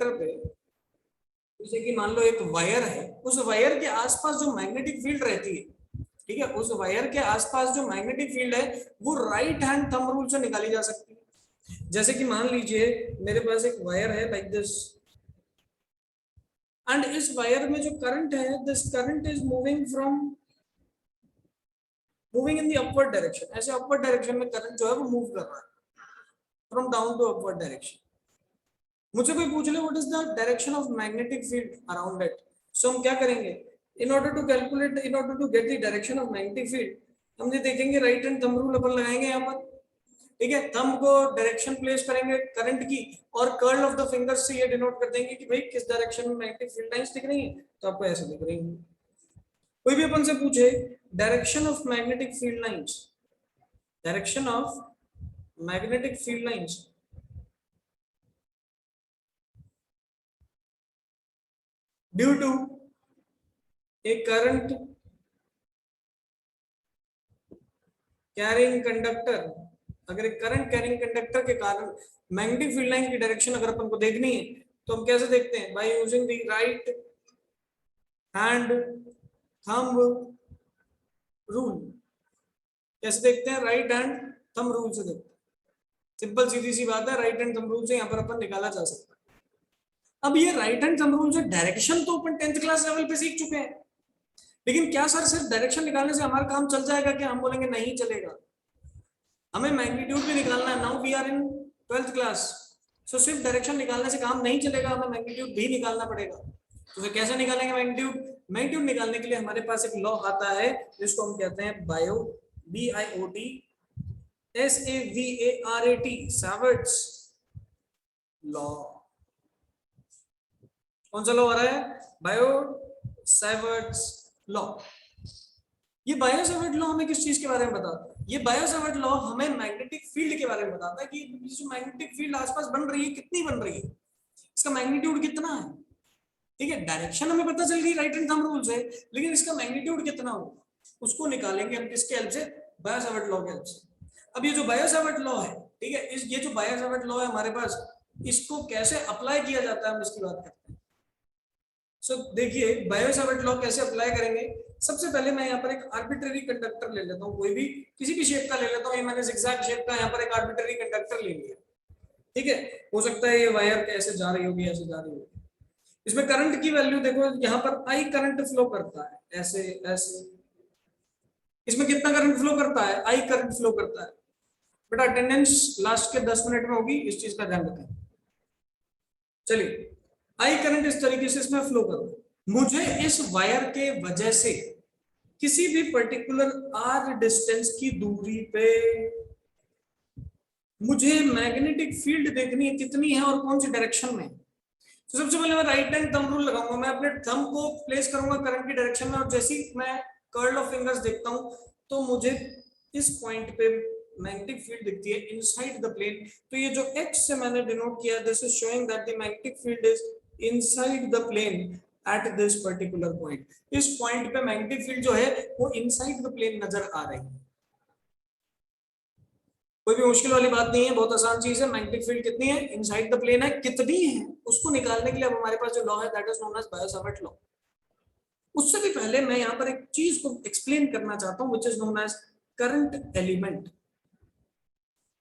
Conductor पे, जैसे कि मान लो एक वायर है, उस वायर के आसपास जो मैग्नेटिक फील्ड रहती है, ठीक है, उस वायर के आसपास जो मैग्नेटिक फील्ड है वो राइट हैंड थंब रूल से निकाली जा सकती है। जैसे कि मान लीजिए मेरे पास एक वायर है लाइक दिस, एंड इस वायर में जो करंट है, this current is moving in the upward direction. ऐसे अपवर्ड डायरेक्शन में करंट जो है वो मूव कर रहा है, from down to upward direction. मुझे कोई पूछ ले what is the direction of magnetic field around it, so हम क्या करेंगे, in order to calculate, in order to get the direction of magnetic field, हम ये देखेंगे राइट हैंड थंब रूल अपन लगाएंगे यहाँ पर, ठीक है, थंब को डायरेक्शन प्लेस करेंगे करंट की, और कर्ल ऑफ द फिंगर्स से ये डिनोट कर देंगे कि भाई किस डायरेक्शन में मैग्नेटिक फील्ड लाइंस दिख रही है, तो आपको ऐसे दिख रही है। कोई भी अपन से पूछे direction of magnetic field lines, direction of magnetic field lines, due to a current carrying conductor, अगर एक करंट कैरिंग कंडक्टर के कारण मैग्नेटिक फील्ड लाइन की डायरेक्शन अगर अपन को देखनी है तो हम कैसे देखते हैं, by using the right hand thumb rule. कैसे देखते हैं, राइट हैंड थंब रूल से देखते हैं, सिंपल सीधी सी बात है, राइट हैंड थंब रूल से यहाँ पर अपन निकाला जा सकता है। अब ये राइट हैंड थंब रूल से डायरेक्शन तो अपन 10th क्लास लेवल पे सीख चुके हैं, लेकिन क्या सर सिर्फ डायरेक्शन निकालने से हमारा काम चल जाएगा क्या, हम बोलेंगे नहीं चलेगा, हमें मैग्नीट्यूड भी निकालना है। Now we are in 12th class, so सिर्फ डायरेक्शन निकालने से काम नहीं चलेगा, हमें मैग्नीट्यूड भी निकालना पड़ेगा। तो फिर कैसे निकालेंगे मैग्नीट्यूड, मैग्नीट्यूड निकालने के लिए हमारे पास एक लॉ आता है जिसको हम कहते हैं बायो, BIOT SAVART, सैवर्ट्स लॉ। कौन सा लॉ आ रहा है, बायो सैवर्ट्स लॉ। ये बायो सैवर्ट लॉ हमें किस चीज के बारे में बताता है, ये बायो सैवर्ट लॉ हमें मैग्नेटिक फील्ड के बारे में बताता है कि जो मैग्नेटिक फील्ड आसपास बन रही है कितनी बन रही है, इसका मैग्नीट्यूड कितना है, ठीक है, डायरेक्शन हमें पता चल गई राइट हैंड थंब रूल से, लेकिन इसका मैग्नीट्यूड कितना होगा उसको निकालेंगे हम किसके हेल्प से, बायो सैवर्ट लॉ के हेल्प से। अब ये जो बायो सैवर्ट लॉ है, ठीक है, ये जो बायो सैवर्ट लॉ है हमारे पास, इसको कैसे अप्लाई किया जाता है हम इसकी बात करते हैं। सो देखिए बायो सैवर्ट लॉ कैसे अप्लाई करेंगे, सबसे पहले मैं यहाँ पर एक आर्बिट्ररी कंडक्टर ले लेता हूँ, कोई भी किसी भी शेप का ले लेता हूँ, ये मैंने जिगजैग शेप का यहाँ पर एक आर्बिट्ररी कंडक्टर ले लिया, ठीक है, हो सकता है ये वायर ऐसे जा रही होगी, ऐसे जा रही होगी, इसमें करंट की वैल्यू देखो, यहाँ पर आई करंट फ्लो करता है, ऐसे ऐसे, इसमें कितना करंट फ्लो करता है, आई करंट फ्लो करता है। बेटा अटेंडेंस लास्ट के 10 मिनट में होगी, इस चीज का ध्यान रखें। चलिए आई करंट इस तरीके से इसमें फ्लो करो, मुझे इस वायर के वजह से किसी भी पर्टिकुलर आर डिस्टेंस की दूरी पे मुझे मैग्नेटिक फील्ड देखनी है कितनी है और कौन सी डायरेक्शन में। तो सबसे पहले मैं राइट हैंड थंब रूल लगाऊंगा, मैं अपने थंब को प्लेस करूंगा करंट की डायरेक्शन में, और जैसे ही मैं कर्ल ऑफ फिंगर्स देखता हूं तो मुझे इस पॉइंट पे मैग्नेटिक फील्ड दिखती है इनसाइड द प्लेन। तो ये जो एक्स से मैंने डिनोट किया, this is showing that the magnetic field is inside the plane at this particular point. इस पॉइंट पे मैग्नेटिक फील्ड जो है वो इनसाइड द प्लेन नजर आ रही है। कोई भी मुश्किल वाली बात नहीं है, बहुत आसान चीज है। मैग्नेटिक फील्ड कितनी है, इनसाइड द प्लेन है, कितनी है उसको निकालने के लिए अब हमारे पास जो लॉ है that is known as Biot Savart law. उससे भी पहले मैं यहाँ पर एक चीज को एक्सप्लेन करना चाहता हूँ which is known as current element,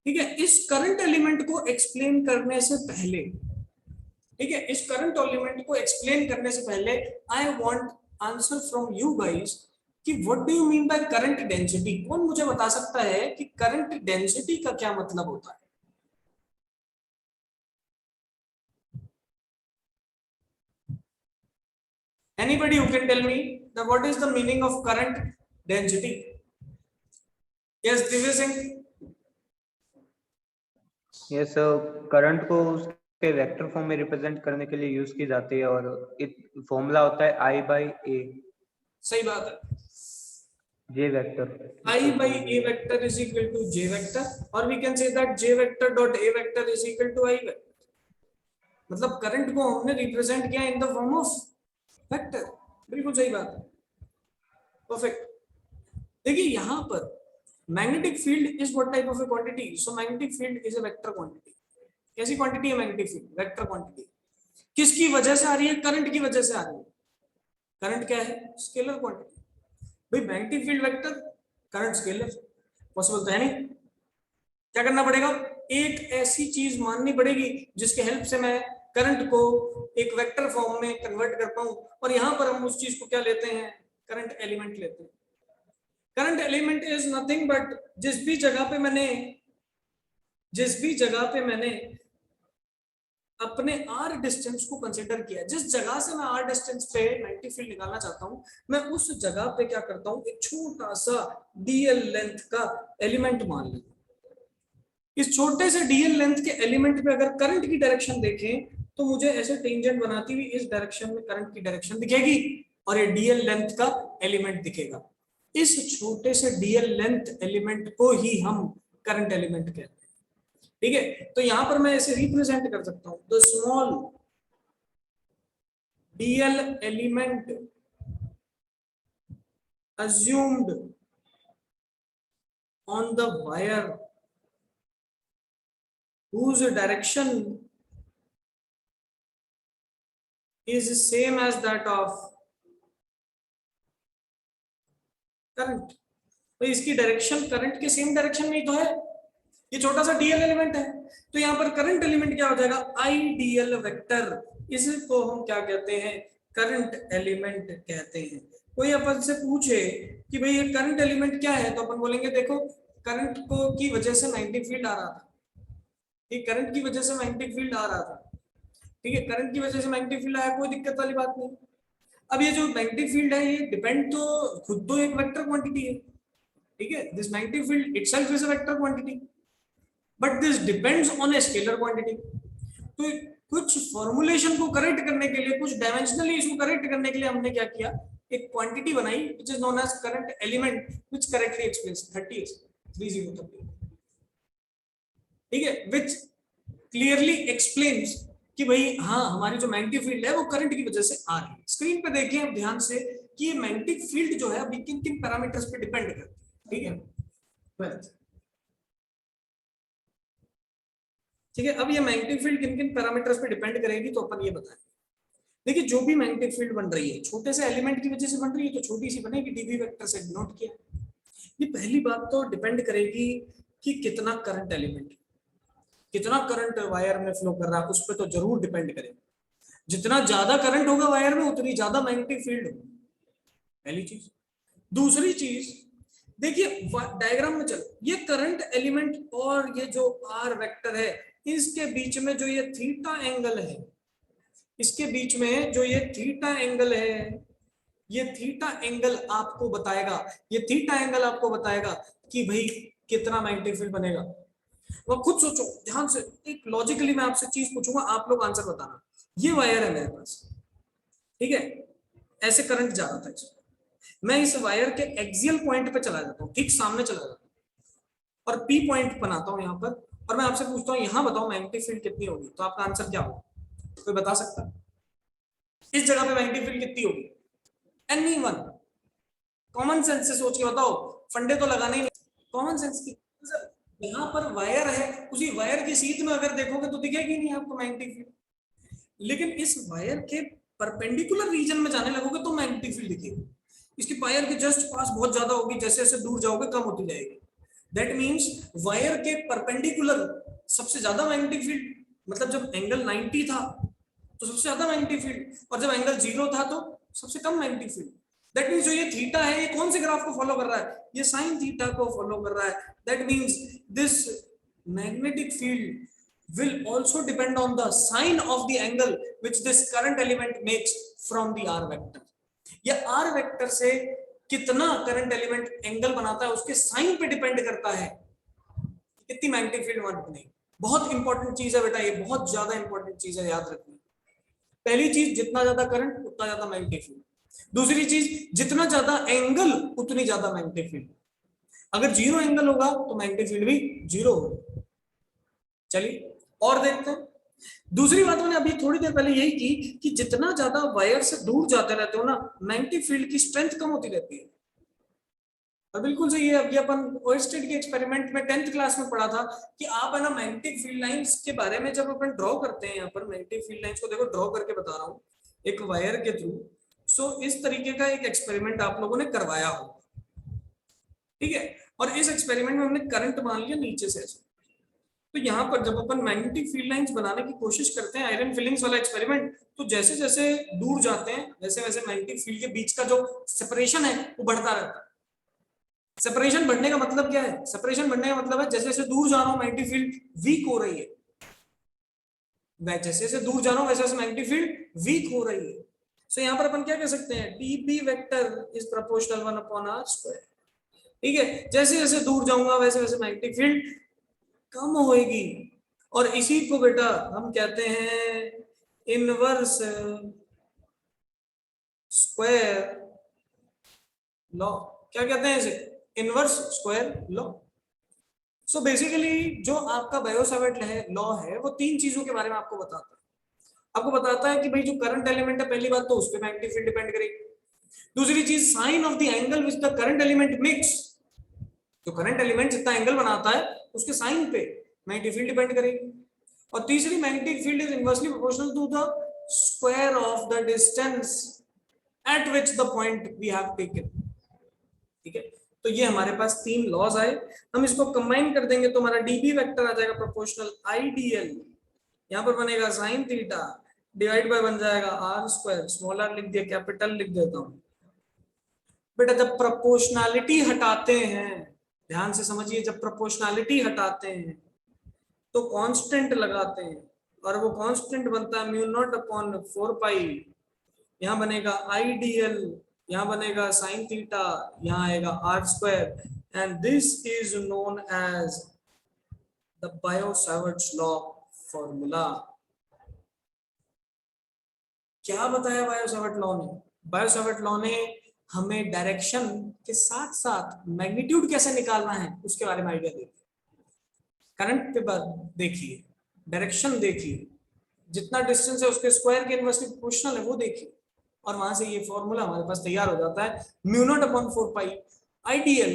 ठीक है। इस करंट एलिमेंट को एक्सप्लेन करने से पहले, ठीक है, इस करंट एलिमेंट को एक्सप्लेन करने से पहले I want answer from you guys कि what do you mean by current density. कौन मुझे बता सकता है कि करंट डेंसिटी का क्या मतलब होता है। Anybody who can tell me that what is the meaning of current density? Yes, Divya Singh. Yes, current को उसके वेक्टर फॉर्म में रिप्रेजेंट करने के लिए यूज की जाती है और फॉर्मूला होता है I/A। सही बात है, J vector, I/A vector is equal to J vector, or we can say that J vector dot A vector is equal to I vector। मतलब करंट को हमने रिप्रेजेंट किया in the form of vector. बिल्कुल सही बात है, perfect. देखिए यहाँ पर magnetic field is what type of A quantity, so magnetic field is a vector quantity. कैसी क्वांटिटी है मैग्नेटिक फील्ड, वेक्टर क्वांटिटी। किसकी वजह से आ रही है? करंट की वजह से आ रही है। करंट क्या है? Scalar quantity. भाई magnetic field vector, current scalar, possible तो है नहीं। क्या करना पड़ेगा? एक ऐसी चीज माननी पड़ेगी जिसके हेल्प से मैं करंट को एक वेक्टर फॉर्म में कन्वर्ट कर पाऊं, और यहां पर हम उस चीज को क्या लेते हैं? करंट एलिमेंट लेते हैं। Current element is nothing but जिस भी जगह पे मैंने अपने r डिस्टेंस को कंसीडर किया, जिस जगह से मैं r डिस्टेंस पे मैग्नेटिक फील्ड निकालना चाहता हूं, मैं उस जगह पे क्या करता हूं? एक छोटा सा dl लेंथ का एलिमेंट मान लेता हूं। इस छोटे से dl लेंथ के एलिमेंट पे अगर करंट की डायरेक्शन देखें तो मुझे ऐसे टेंजेंट बनाती हुई इस डायरेक्शन में करंट की डायरेक्शन दिखेगी, और ये dl लेंथ का एलिमेंट दिखेगा। इस छोटे से dl लेंथ एलिमेंट को ही हम करंट एलिमेंट कहते हैं। ठीक है, तो यहां पर मैं ऐसे रिप्रेजेंट कर सकता हूं, the small dl element assumed on the wire whose direction is same as that of current. तो इसकी डायरेक्शन करंट के सेम डायरेक्शन में ही तो है, ये छोटा सा डीएल एलिमेंट है। तो यहाँ पर करंट एलिमेंट क्या हो जाएगा? आई डीएल वेक्टर। इसको हम क्या कहते हैं? करंट एलिमेंट कहते हैं। कोई अपन से पूछे कि भाई ये करंट एलिमेंट क्या है, तो अपन बोलेंगे देखो करंट को की वजह से मैग्नेटिक फील्ड आ रहा था, ठीक, करंट की वजह से मैग्नेटिक फील्ड आ रहा था, ठीक है, करंट की वजह से मैग्नेटिक फील्ड आया, कोई दिक्कत वाली बात नहीं। अब ये जो मैग्नेटिक फील्ड है ये डिपेंड तो खुद तो एक वेक्टर क्वांटिटी है, ठीक है, this magnetic field itself is a vector quantity but this depends on a scalar quantity. तो कुछ फॉर्मुलेशन को करेक्ट करने के लिए, कुछ डायमेंशनली इसको करेक्ट करने के लिए हमने क्या किया? एक क्वांटिटी बनाई which is known as current element which correctly express 30 ठीक है, व्हिच क्लियरली एक्सप्लेन्स कि भाई हाँ हमारी जो मैग्नेटिक फील्ड है वो करंट की वजह से आ रही है। स्क्रीन पे देखिए आप ध्यान से कि ये मैग्नेटिक फील्ड जो है अभी किन किन पैरामीटर्स पे डिपेंड करती है, ठीक है, ठीक है। अब ये मैग्नेटिक फील्ड किन किन पैरामीटर्स पे डिपेंड करेगी तो अपन ये बताएं। देखिए जो भी मैग्नेटिक फील्ड बन रही है छोटे से एलिमेंट की वजह से बन रही है तो छोटी सी बनेगी, डीवी वेक्टर से डिनोट किया। ये पहली बात तो डिपेंड करेगी कि कितना करंट एलिमेंट, कितना करंट वायर में फ्लो कर रहा है, उस पर तो जरूर डिपेंड करेगा। जितना ज्यादा करंट होगा वायर में उतनी ज्यादा मैग्नेटिक फील्ड होगी, पहली चीज। दूसरी चीज देखिए डायग्राम में चलो, ये करंट एलिमेंट और ये जो आर वेक्टर है इसके बीच में जो ये थीटा एंगल है, इसके बीच में जो ये थीटा एंगल है, ये थीटा एंगल आपको बताएगा, ये थीटा एंगल आपको बताएगा कि भाई कितना मैग्नेटिक फील्ड बनेगा। वो खुद सोचो ध्यान से, एक लॉजिकली मैं आपसे चीज पूछूंगा, आप लोग आंसर बताना। ये वायर है मेरे पास, ठीक है, ऐसे करंट जा रहा था इसमें, मैं इस वायर के एक्सियल पॉइंट पे चला जाता हूँ, ठीक सामने चला जाता हूँ और पी पॉइंट बनाता हूँ यहाँ पर, और मैं आपसे पूछता हूँ यहाँ बताओ मैग्नेटिक फील्ड कितनी होगी, तो आपका आंसर क्या होगा? कोई बता सकता है? इस जगह पे मैग्नेटिक फील्ड कितनी होगी? एनीवन? कॉमन सेंस से सोच के बताओ, फंडे तो लगाने ही नहीं, कॉमन सेंस की। यहाँ पर वायर है, उसी वायर की सीध में अगर देखोगे तो दिखेगी नहीं आपको मैग्नेटिक फील्ड, लेकिन इस वायर के परपेंडिकुलर रीजन में जाने लगोगे तो मैग्नेटिक फील्ड दिखेगी। इसकी वायर के जस्ट पास बहुत ज्यादा होगी, जैसे जैसे दूर जाओगे कम होती जाएगी। दैट मींस वायर के परपेंडिकुलर सबसे ज्यादा मैग्नेटिक फील्ड, मतलब जब एंगल 90 था तो सबसे ज्यादा मैग्नेटिक फील्ड, और जब एंगल 0 था तो सबसे कम मैग्नेटिक फील्ड। दैट मींस जो ये थीटा है ये कौन से ग्राफ को फॉलो कर रहा है? ये साइन थीटा को फॉलो कर रहा है। That means this magnetic field will also depend on the sign of the angle which this current element makes from the r vector। या r vector से कितना करंट एलिमेंट एंगल बनाता है उसके साइन पे डिपेंड करता है कितनी मैग्नेटिक फील्ड वहां बनेगी। बहुत इंपॉर्टेंट चीज है बेटा, ये बहुत ज्यादा इंपॉर्टेंट चीज है, याद रखना। पहली चीज जितना ज्यादा करंट उतना ज्यादा मैग्नेटिक फील्ड। दूसरी चीज जितना ज्यादा एंगल उतनी ज्यादा मैग्नेटिक फील्ड। अगर 0 एंगल होगा तो मैग्नेटिक फील्ड भी 0 होगा। चलिए और देखते हैं। दूसरी बात मैंने अभी थोड़ी देर पहले यही की कि जितना ज्यादा वायर से दूर जाते रहते हो ना मैग्नेटिक फील्ड की स्ट्रेंथ कम होती रहती है। और बिल्कुल सही है। अभी अपन ओयरस्टेड के एक्सपेरिमेंट में 10th क्लास में पढ़ा था कि आप है ना मैग्नेटिक फील्ड लाइंस के बारे में जब अपन ड्रॉ करते हैं, यहाँ पर मैग्नेटिक फील्ड लाइंस को देखो ड्रॉ करके बता रहा हूँ एक वायर के थ्रू। सो इस तरीके का एक एक्सपेरिमेंट आप लोगों ने करवाया हो, ठीक है, और इस एक्सपेरिमेंट में हमने करंट मान लिया नीचे से ऐसे। तो यहाँ पर जब अपन मैग्नेटिक फील्ड लाइंस बनाने की कोशिश करते हैं, आयरन फिलिंग्स वाला एक्सपेरिमेंट, तो जैसे जैसे दूर जाते हैं वैसे वैसे मैग्नेटिक फील्ड के बीच का जो सेपरेशन है वो बढ़ता रहता है। सेपरेशन बढ़ने का मतलब क्या है? सेपरेशन बढ़ने का मतलब है जैसे जैसे दूर जा रहा हूं मैग्नेटिक फील्ड वीक हो रही है, जैसे जैसे दूर जा रहा हूं वैसे वैसे मैग्नेटिक फील्ड वीक हो रही है। सो यहाँ पर अपन क्या कह सकते हैं, dB vector is proportional 1/r²। ठीक है, जैसे जैसे दूर जाऊंगा वैसे वैसे मैग्नेटिक फील्ड कम होएगी, और इसी को बेटा हम कहते हैं इनवर्स स्क्वायर लॉ। क्या कहते हैं इसे? Inverse square law. So basically जो आपका बायो-सावर्ट लॉ है वो तीन चीजों के बारे में आपको बताता है। आपको बताता है कि भाई जो करंट एलिमेंट है, पहली बात तो उस पे मैग्नेटिक फील्ड डिपेंड करेगी। दूसरी चीज, sine of the angle which the current element makes, जो करंट एलिमेंट जितना एंगल बनाता है उसके साइन पे मैग्नेटिक फील्ड डिपेंड करेगी। और तीसरी, magnetic field is inversely proportional to the square of the distance at which the point we have taken. ठीक है, तो ये हमारे पास तीन लॉज आए, हम इसको कंबाइन कर देंगे तो हमारा dB वेक्टर आ जाएगा प्रोपोर्शनल IDL, यहाँ पर बनेगा sin थीटा डिवाइड बाय बन जाएगा r², स्मॉल r लिख दिया, कैपिटल लिख देता हूं। बेटा जब प्रोपोर्शनैलिटी हटाते हैं, ध्यान से समझिए, जब प्रोपोर्शनैलिटी हटाते हैं तो कांस्टेंट लगाते हैं, और वो कांस्टेंट बनता है μ0/4π। यहाँ बनेगा IDL, यहाँ बनेगा sin थीटा, यहाँ आएगा r², and this is known as the Biot Savart's law formula. क्या बताया बायो-सावर्ट लॉ ने? बायो-सावर्ट लॉ ने हमें डायरेक्शन के साथ साथ मैग्नीट्यूड कैसे निकालना है उसके बारे में आइडिया दिया। करंट पे देखिए, डायरेक्शन देखिए, जितना डिस्टेंस है उसके स्क्वायर के इनवर्सली प्रोपोर्शनल है वो देखिए, और वहां से ये फॉर्मूला हमारे पास तैयार हो जाता है μ0/4π IDL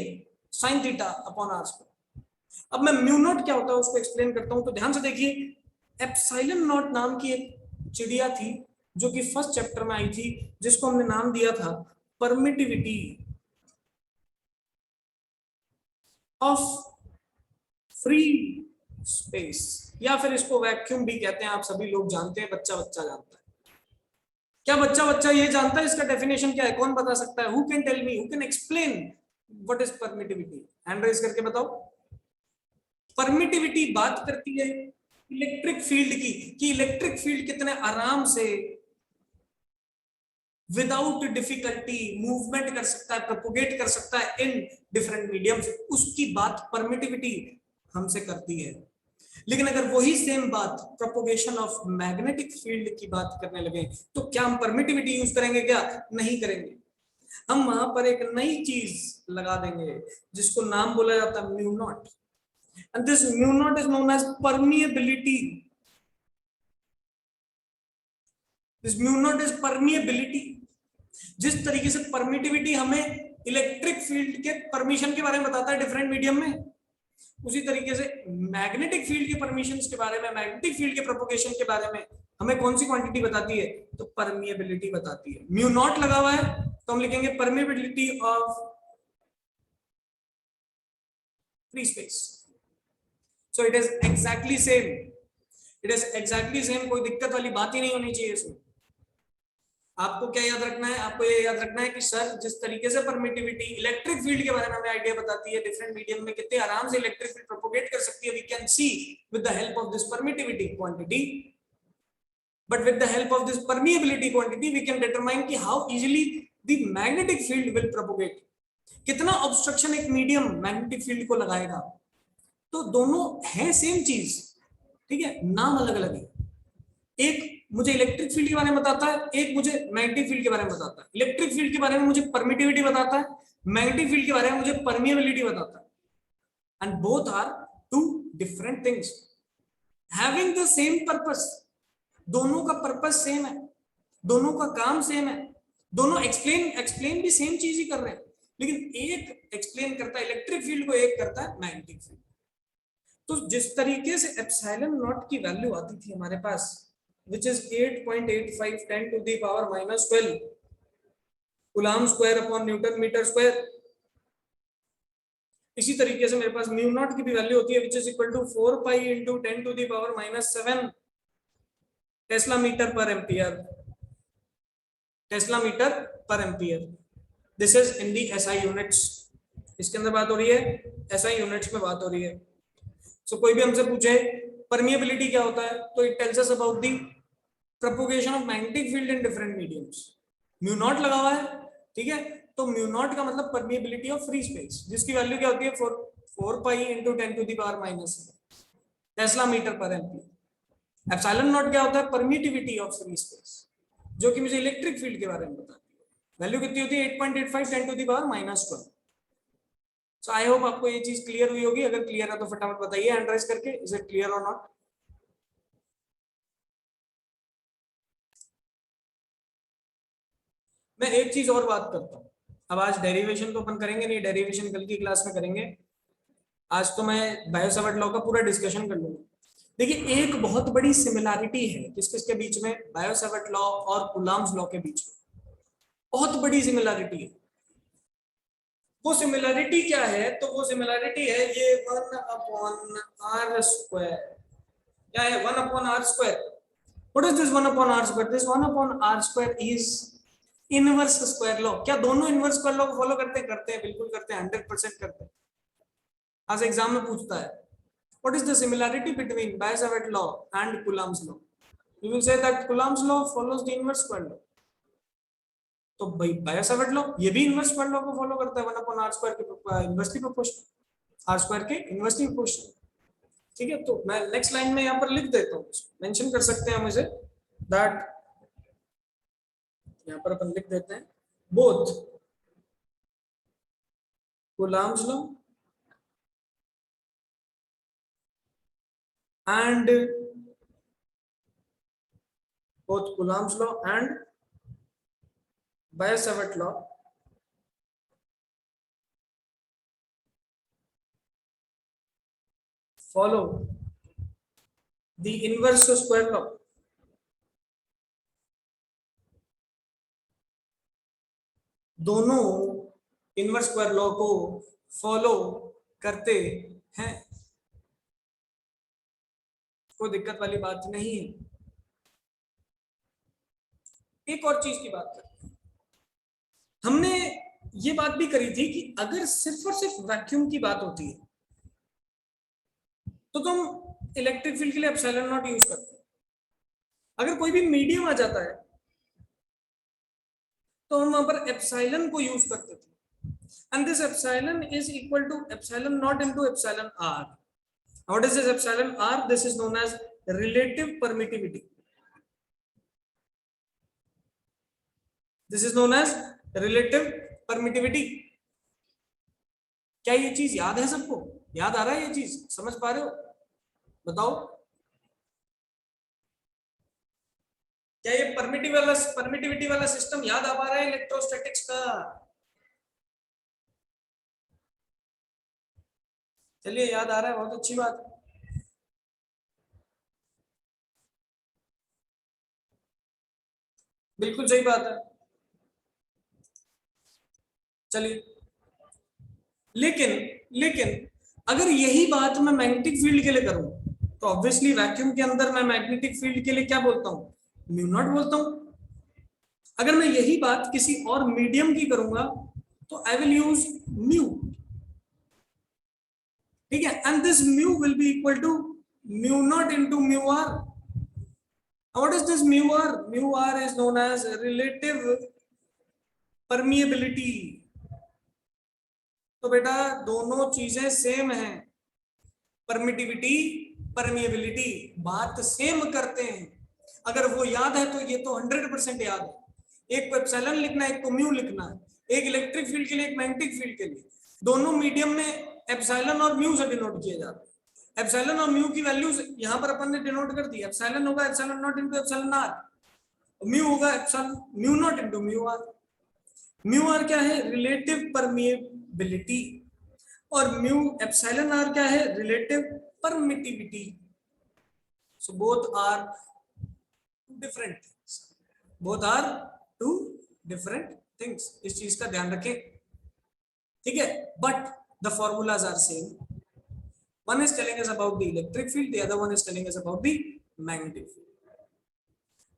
sin θ/r²। अब मैं μ0 क्या होता है उसको एक्सप्लेन करता हूं, तो ध्यान से देखिए, एप्सिलॉन नॉट नाम की एक चिड़िया थी जो कि फर्स्ट चैप्टर में आई थी, जिसको हमने नाम दिया था परमिटिविटी ऑफ फ्री स्पेस, या फिर इसको वैक्यूम भी कहते हैं, आप सभी लोग जानते हैं, बच्चा बच्चा जानता है। क्या बच्चा बच्चा ये जानता है इसका डेफिनेशन क्या है? कौन बता सकता है? Who can tell me, who can explain what is permittivity? Hand raise करके बताओ। परमिटिविटी बात करती है इलेक्ट्रिक फील्ड की, कि इलेक्ट्रिक फील्ड कितने आराम से विदाउट डिफिकल्टी मूवमेंट कर सकता है, प्रोपोगेट कर सकता है इन डिफरेंट मीडियम्स, उसकी बात परमिटिविटी हमसे करती है। लेकिन अगर वही सेम बात प्रोपोगेशन ऑफ मैग्नेटिक फील्ड की बात करने लगे तो क्या हम परमिटिविटी यूज करेंगे? क्या नहीं करेंगे, हम वहां पर एक नई चीज लगा देंगे जिसको नाम बोला जाता है μ0, and this μ0 is known as permeability. This μ0 is permeability. जिस तरीके से परमिटिविटी हमें इलेक्ट्रिक फील्ड के परमिशन के बारे में बताता है डिफरेंट मीडियम में, उसी तरीके से मैग्नेटिक फील्ड के परमिशंस के बारे में, मैग्नेटिक फील्ड के प्रोपोगेशन के बारे में हमें कौन सी क्वांटिटी बताती है? तो परमिएबिलिटी बताती है। μ0 लगा हुआ है तो हम लिखेंगे permeability of free space. So it is exactly same, it is exactly same, कोई दिक्कत वाली बात ही नहीं होनी चाहिए इसमें। आपको क्या याद रखना है? आपको ये याद रखना है कि सर जिस तरीके से परमिटिविटी इलेक्ट्रिक फील्ड के बारे में हमें आइडिया बताती है, डिफरेंट मीडियम में कितने आराम से इलेक्ट्रिक फील्ड प्रोपोगेट कर सकती है, we can see with the help of this permittivity quantity, but with the help of this permeability quantity we can determine कि how easily the magnetic field will propagate, कितना obstruction एक medium magnetic field को लगाएगा। तो दोनों है same चीज, ठीक है, नाम अलग अलग है। एक मुझे इलेक्ट्रिक फील्ड के बारे में बताता है, एक मुझे मैग्नेटिक फील्ड के बारे में बताता है। इलेक्ट्रिक फील्ड के बारे में मुझे परमिटिविटी बताता है, मैग्नेटिक फील्ड के बारे में मुझे परमिएबिलिटी बताता है, and both are two different things having the same purpose. दोनों का पर्पस सेम है, दोनों का काम सेम है, दोनों एक्सप्लेन भी सेम चीज ही कर रहे हैं, लेकिन एक एक्सप्लेन करता है इलेक्ट्रिक फील्ड को, एक करता है मैग्नेटिक फील्ड। तो जिस तरीके से एप्सिलॉन नॉट की वैल्यू आती थी हमारे पास which is 8.85 10 to the power minus 12 coulomb square upon newton metre square, इसी तरीके से मेरे पास म्यू नॉट की भी वैल्यू होती है which is equal to 4 pi into 10 to the power minus 7 tesla metre per ampere, tesla metre per ampere. This is in the SI units, इसके अंदर बात हो रही है एसआई यूनिट्स में बात हो रही है। सो कोई भी हमसे पूछे परमिएबिलिटी क्या होता है, तो it tells us about the propagation of magnetic field in different mediums. Mu naught लगा हुआ है, ठीक है, तो म्यू नॉट का मतलब परमिएबिलिटी ऑफ फ्री स्पेस, जिसकी वैल्यू क्या होती है 4 pi into 10 to the power minus tesla metre per ampere. Epsilon naught क्या होता है, परमिटिविटी ऑफ फ्री स्पेस, जो कि मुझे इलेक्ट्रिक फील्ड के बारे में बताती है। वैल्यू कितनी होती है 8.85 10 to the power minus 12। So I hope आपको ये चीज क्लियर हुई होगी, अगर क्लियर है तो फटाफट बताइए हैंड राइज करके, इज इट क्लियर और नॉट। मैं एक चीज और बात करता हूँ, अब आज डेरिवेशन तो अपन करेंगे नहीं, डेरिवेशन कल की क्लास में करेंगे, आज तो मैं बायो-सावर्ट लॉ का पूरा डिस्कशन कर लूंगा। देखिए एक बहुत बड़ी सिमिलैरिटी है किस किस के बीच में, बायो-सावर्ट लॉ और कूलम्ब्स लॉ के बीच में बहुत बड़ी सिमिलैरिटी है। वो सिमिलैरिटी क्या है, तो वो सिमिलैरिटी है ये 1/r²। क्या है 1/r²? What is this 1/r²? This 1/r² is inverse square law. क्या दोनों इनवर्स स्क्वायर लॉ को फॉलो करते हैं? करते हैं, बिल्कुल करते हैं, 100% करते हैं। आज एग्जाम में पूछता है what is the similarity between Biot-Savart law and Coulomb's law, you will say that Coulomb's law follows the inverse square law. तो भाई बायो-सावर्ट लॉ ये भी इनवर्स स्क्वायर लॉ को फॉलो करता है, 1/r² के इनवर्सली प्रोपोर्शनल, r² के inversely proportional, ठीक है। तो मैं नेक्स्ट लाइन में यहाँ पर लिख देता हूँ, मेंशन कर सकते हैं हम इसे, दैट यहाँ पर अपन लिख देते हैं both Coulomb's law and both Coulomb's law and Biot-Savart law follow the inverse square law। दोनों इनवर्स स्क्वायर लॉ को फॉलो करते हैं, कोई दिक्कत वाली बात नहीं है। एक और चीज की बात करते हैं, हमने ये बात भी करी थी कि अगर सिर्फ और सिर्फ वैक्यूम की बात होती है तो तुम इलेक्ट्रिक फील्ड के लिए एप्सिलॉन नॉट यूज करते हैं। अगर कोई भी मीडियम आ जाता है तो हम वहां पर एप्सिलॉन को यूज करते थे, and this epsilon is equal to epsilon not into epsilon r. What is this epsilon r? This is known as relative permittivity. This is known as relative permittivity. क्या ये चीज याद है सबको? याद आ रहा है ये चीज? समझ पा रहे हो? बताओ क्या ये परमिटिविटी वाला सिस्टम याद आ पा रहा है इलेक्ट्रोस्टैटिक्स का? चलिए याद आ रहा है, बहुत अच्छी बात है। बिल्कुल सही बात है। चलिए लेकिन अगर यही बात मैं मैग्नेटिक फील्ड के लिए करूं तो ऑब्वियसली वैक्यूम के अंदर मैं मैग्नेटिक फील्ड के लिए क्या बोलता हूं, म्यू नॉट बोलता हूं। अगर मैं यही बात किसी और मीडियम की करूंगा तो आई विल यूज म्यू, ठीक है, and this mu will be equal to mu not into mu r. What is this mu are? Mu r is known as relative permeability. तो बेटा दोनों चीजें सेम हैं, परमिटिविटी परमिएबिलिटी बात same करते हैं। अगर वो याद है तो ये तो 100% याद है। एक को एप्सिलॉन लिखना है, एक को म्यू लिखना है, एक इलेक्ट्रिक फील्ड के लिए, एक मैग्नेटिक फील्ड के लिए। दोनों मीडियम में एप्सिलॉन और म्यू से डिनोट किए जाते हैं। एप्सिलॉन और म्यू की वैल्यूज यहाँ पर अपन ने डिनोट कर दी। एप्सिलॉन होगा epsilon not into epsilon R, mu होगा epsilon mu not into mu are. Mu R क्या है, रिलेटिव परमिएबिलिटी, और म्यू एप्सिलॉन आर क्या है, relative permittivity. So both are different things, both are two different things, इस चीज का ध्यान रखें, ठीक है। But the formulas are same, one is telling us about the electric field, the other one is telling us about the magnetic field।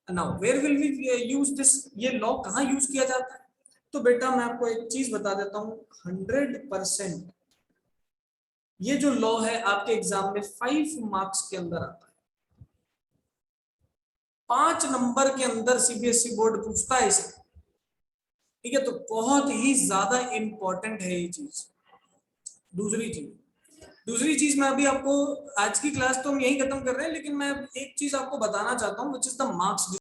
now where will we use this, ये law कहाँ use किया जाता है? तो बेटा मैं आपको एक चीज बता देता हूँ, 100% ये जो लॉ है आपके एग्जाम में 5 मार्क्स के अंदर आता है, 5 नंबर के अंदर सीबीएसई बोर्ड पूछता है इसे, ठीक है। तो बहुत ही ज्यादा इंपॉर्टेंट है ये चीज। दूसरी चीज मैं अभी आपको, आज की क्लास तो हम यही खत्म कर रहे हैं, लेकिन मैं एक चीज आपको बताना चाहता हूँ, विच इज द मार्क्स